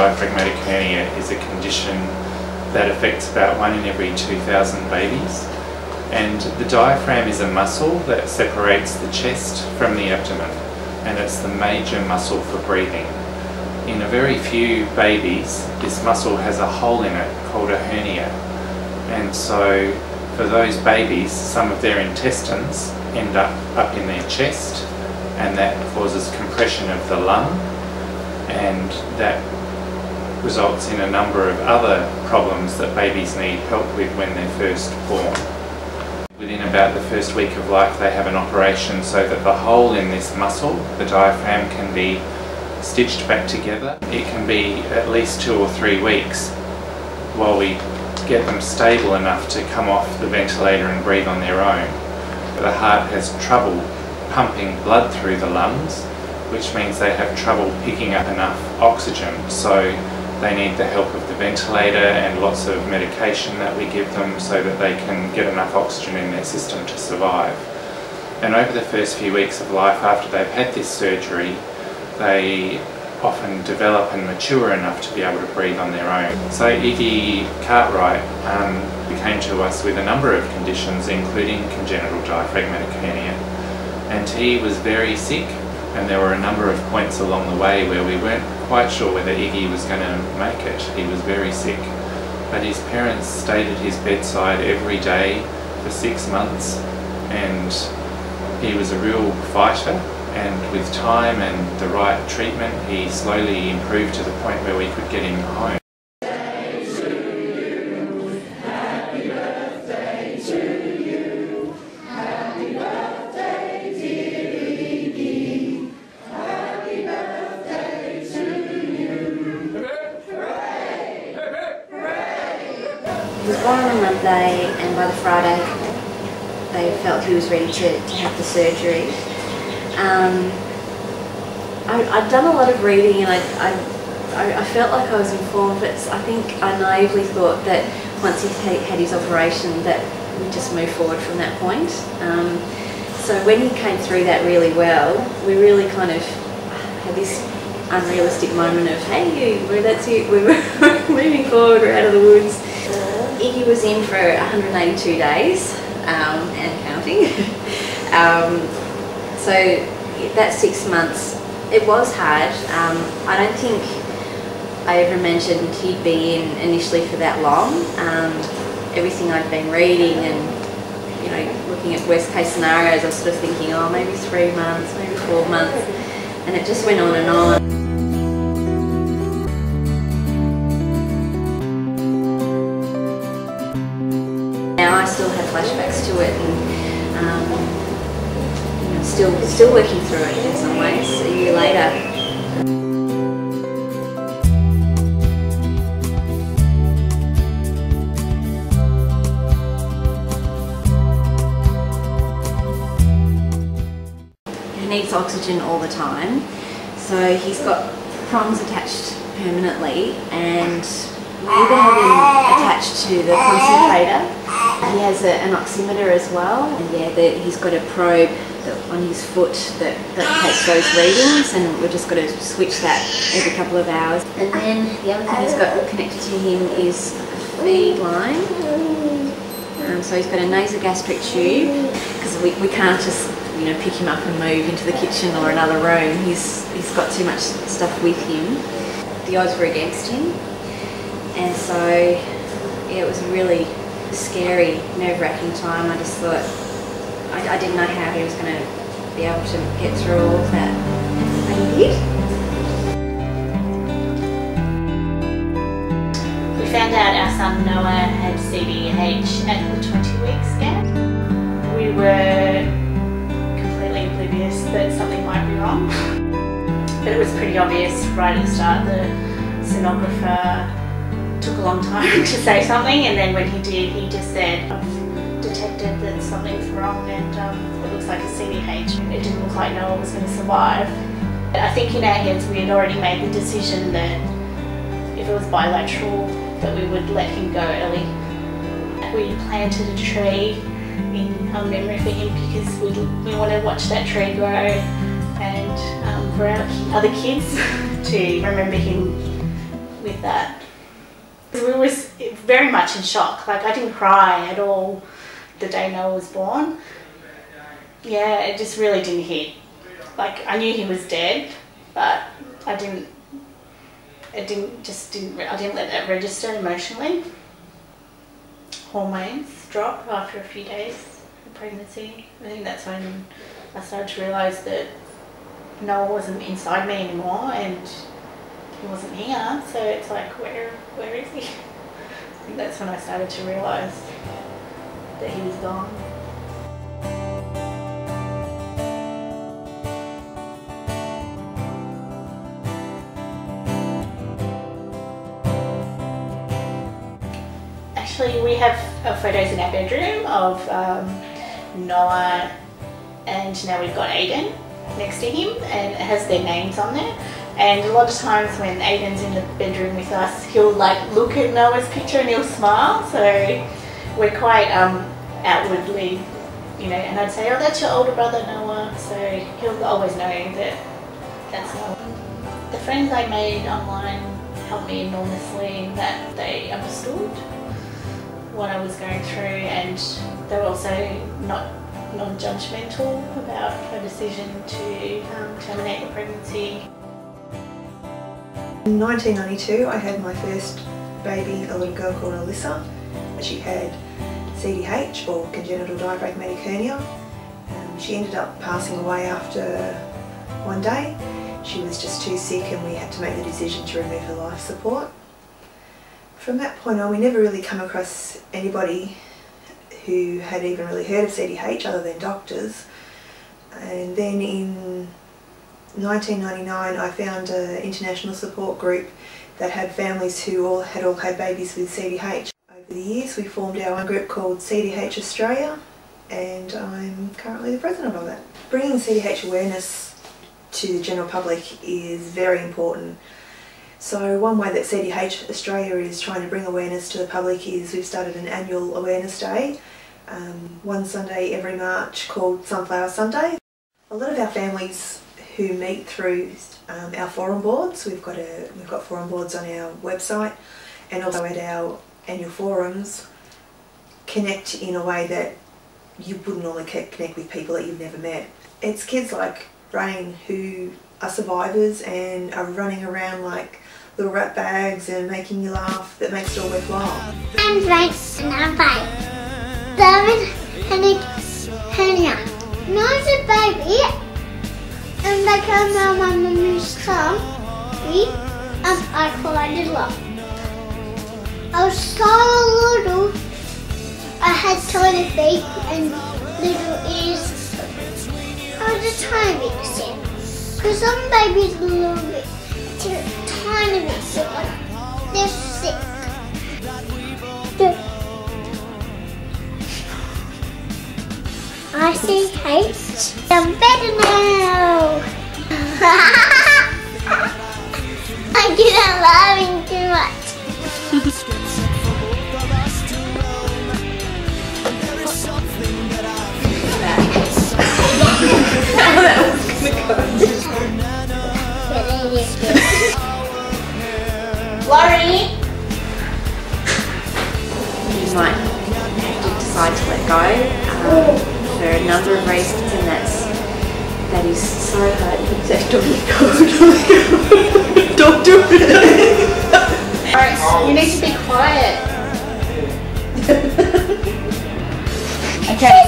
diaphragmatic hernia is a condition that affects about 1 in every 2,000 babies. And the diaphragm is a muscle that separates the chest from the abdomen, and it's the major muscle for breathing. In a very few babies, this muscle has a hole in it called a hernia. And so for those babies, some of their intestines end up in their chest, and that causes compression of the lung, and that results in a number of other problems that babies need help with when they're first born. Within about the first week of life, they have an operation so that the hole in this muscle, the diaphragm, can be stitched back together. It can be at least 2 or 3 weeks while we get them stable enough to come off the ventilator and breathe on their own. The heart has trouble pumping blood through the lungs, which means they have trouble picking up enough oxygen. So they need the help of the ventilator and lots of medication that we give them so that they can get enough oxygen in their system to survive. And over the first few weeks of life after they've had this surgery, they often develop and mature enough to be able to breathe on their own. So Iggy Cartwright came to us with a number of conditions, including congenital diaphragmatic hernia. And he was very sick, and there were a number of points along the way where we weren't quite sure whether Iggy was going to make it. He was very sick. But his parents stayed at his bedside every day for 6 months, and he was a real fighter. And with time and the right treatment, he slowly improved to the point where we could get him home. He was born on a Monday, and by the Friday they felt he was ready to have the surgery. I'd done a lot of reading, and I felt like I was informed, but I think I naively thought that once he had his operation that we'd just move forward from that point. So when he came through that really well, we really kind of had this unrealistic moment of, hey, that's it, we're moving forward, we're out of the woods. Iggy was in for 182 days and counting. So that 6 months, it was hard. I don't think I ever imagined he'd be in initially for that long. Everything I'd been reading and looking at worst case scenarios, I was sort of thinking, oh, maybe 3 months, maybe 4 months, and it just went on and on. Now I still have flashbacks to it, and still working through it in some ways a year later. He needs oxygen all the time, so he's got prongs attached permanently, and we either have him attached to the concentrator. He has an oximeter as well, and he's got a probe on his foot that takes those readings, and we've just got to switch that every couple of hours. And then the other thing he's got connected to him is a feed line. So he's got a nasogastric tube, because we can't just pick him up and move into the kitchen or another room. He's got too much stuff with him. The odds were against him, and so it was a really scary, nerve-wracking time. I just thought, I didn't know how he was going to be able to get through all of that, and he did. We found out our son Noah had CDH at the 20-week scan. We were completely oblivious that something might be wrong, but it was pretty obvious right at the start. The sonographer took a long time to say something, and then when he did, he just said, I've detected that something's wrong, and it looks like a CDH. It didn't look like Noah was going to survive. I think in our heads we had already made the decision that if it was bilateral, that we would let him go early. We planted a tree in memory for him because we want to watch that tree grow, and for our other kids to remember him with that. We was very much in shock. Like, I didn't cry at all the day Noah was born. Yeah, it just really didn't hit. Like, I knew he was dead, but I didn't let that register emotionally. Hormones drop after a few days of pregnancy. I think that's when I started to realise that Noah wasn't inside me anymore and he wasn't here, so it's like, where is he? I think that's when I started to realise that he was gone. Actually, we have photos in our bedroom of Noah, and now we've got Aiden next to him, and it has their names on there. And a lot of times when Aiden's in the bedroom with us, he'll like look at Noah's picture and he'll smile. So we're quite outwardly, you know, and I'd say, oh, that's your older brother Noah. So he'll always know that that's Noah. The friends I made online helped me enormously in that they understood what I was going through, and they were also non-judgmental about her decision to terminate the pregnancy. In 1992 I had my first baby, a little girl called Alyssa. She had CDH, or congenital diaphragmatic hernia. She ended up passing away after one day. She was just too sick and we had to make the decision to remove her life support. From that point on, we never really come across anybody who had even really heard of CDH other than doctors. And then in 1999 I found an international support group that had families who all had babies with CDH. Over the years we formed our own group called CDH Australia, and I'm currently the president of it. Bringing CDH awareness to the general public is very important. So one way that CDH Australia is trying to bring awareness to the public is we've started an annual awareness day, one Sunday every March, called Sunflower Sunday. A lot of our families who meet through our forum boards, we've got forum boards on our website, and also at our annual forums, connect in a way that you wouldn't normally connect with people that you've never met. It's kids like Rain who are survivors and are running around like little rat bags and making you laugh that makes it all worthwhile. I'm Rain and I'm 5. David Henia. When I was a baby and I came out my mummy's tummy, I cried a lot. I was so little. I had tiny feet and little ears. I was a tiny bit sick. Because some babies are a little bit tiny bit sick. They're sick. I see hate. I'm better now. I get out laughing too much. Laurie! You might have to decide to let go for a number of reasons, and that is so hard. Don't do it! Alright, you need to be quiet. Okay.